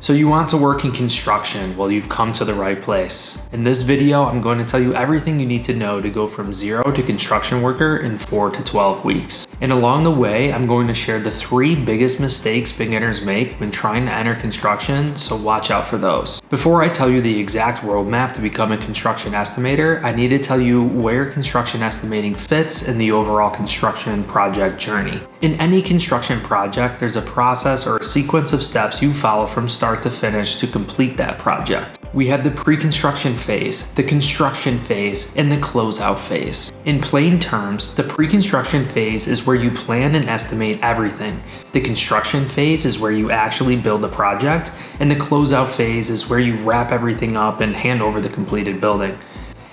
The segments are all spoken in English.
So you want to work in construction? Well, you've come to the right place. In this video, I'm going to tell you everything you need to know to go from 0 to construction worker in 4 to 12 weeks. And along the way, I'm going to share the 3 biggest mistakes beginners make when trying to enter construction, so watch out for those. Before I tell you the exact roadmap to become a construction estimator, I need to tell you where construction estimating fits in the overall construction project journey. In any construction project, there's a process or a sequence of steps you follow from start to finish to complete that project. We have the pre-construction phase, the construction phase, and the closeout phase. In plain terms, the pre-construction phase is where you plan and estimate everything. The construction phase is where you actually build the project, and the closeout phase is where you wrap everything up and hand over the completed building.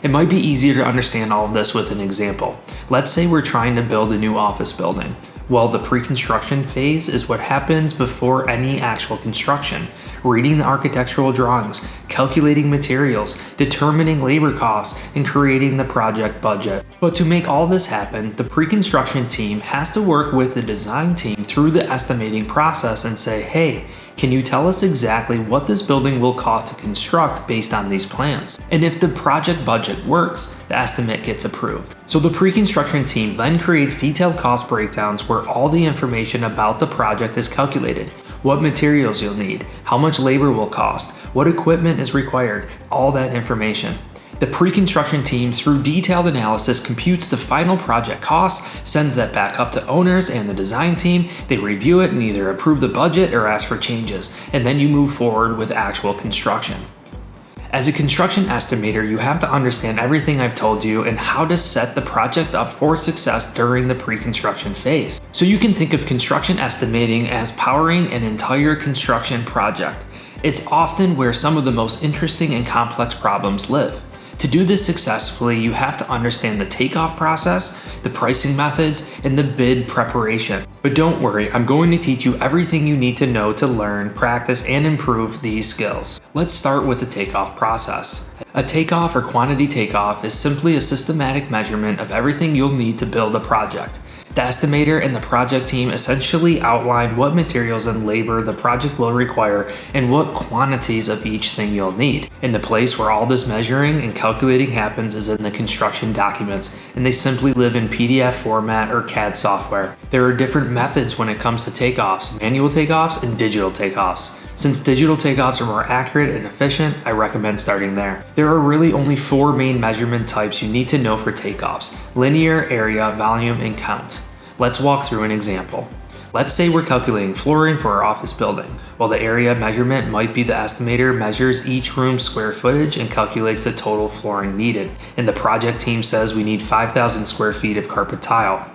It might be easier to understand all of this with an example. Let's say we're trying to build a new office building. Well, the pre-construction phase is what happens before any actual construction. Reading the architectural drawings, calculating materials, determining labor costs, and creating the project budget. But to make all this happen, the pre-construction team has to work with the design team through the estimating process and say, hey, can you tell us exactly what this building will cost to construct based on these plans? And if the project budget works, the estimate gets approved. So the pre-construction team then creates detailed cost breakdowns where all the information about the project is calculated. What materials you'll need, how much labor will cost, what equipment is required, all that information. The pre-construction team, through detailed analysis, computes the final project costs, sends that back up to owners and the design team. They review it and either approve the budget or ask for changes, and then you move forward with actual construction. As a construction estimator, you have to understand everything I've told you and how to set the project up for success during the pre-construction phase. So you can think of construction estimating as powering an entire construction project. It's often where some of the most interesting and complex problems live. To do this successfully, you have to understand the takeoff process, the pricing methods, and the bid preparation. But don't worry, I'm going to teach you everything you need to know to learn, practice, and improve these skills. Let's start with the takeoff process. A takeoff or quantity takeoff is simply a systematic measurement of everything you'll need to build a project. The estimator and the project team essentially outline what materials and labor the project will require and what quantities of each thing you'll need. And the place where all this measuring and calculating happens is in the construction documents, and they simply live in PDF format or CAD software. There are different methods when it comes to takeoffs, manual takeoffs and digital takeoffs. Since digital takeoffs are more accurate and efficient, I recommend starting there. There are really only 4 main measurement types you need to know for takeoffs: linear, area, volume, and count. Let's walk through an example. Let's say we're calculating flooring for our office building. Well, the area measurement might be the estimator measures each room's square footage and calculates the total flooring needed. And the project team says we need 5,000 square feet of carpet tile.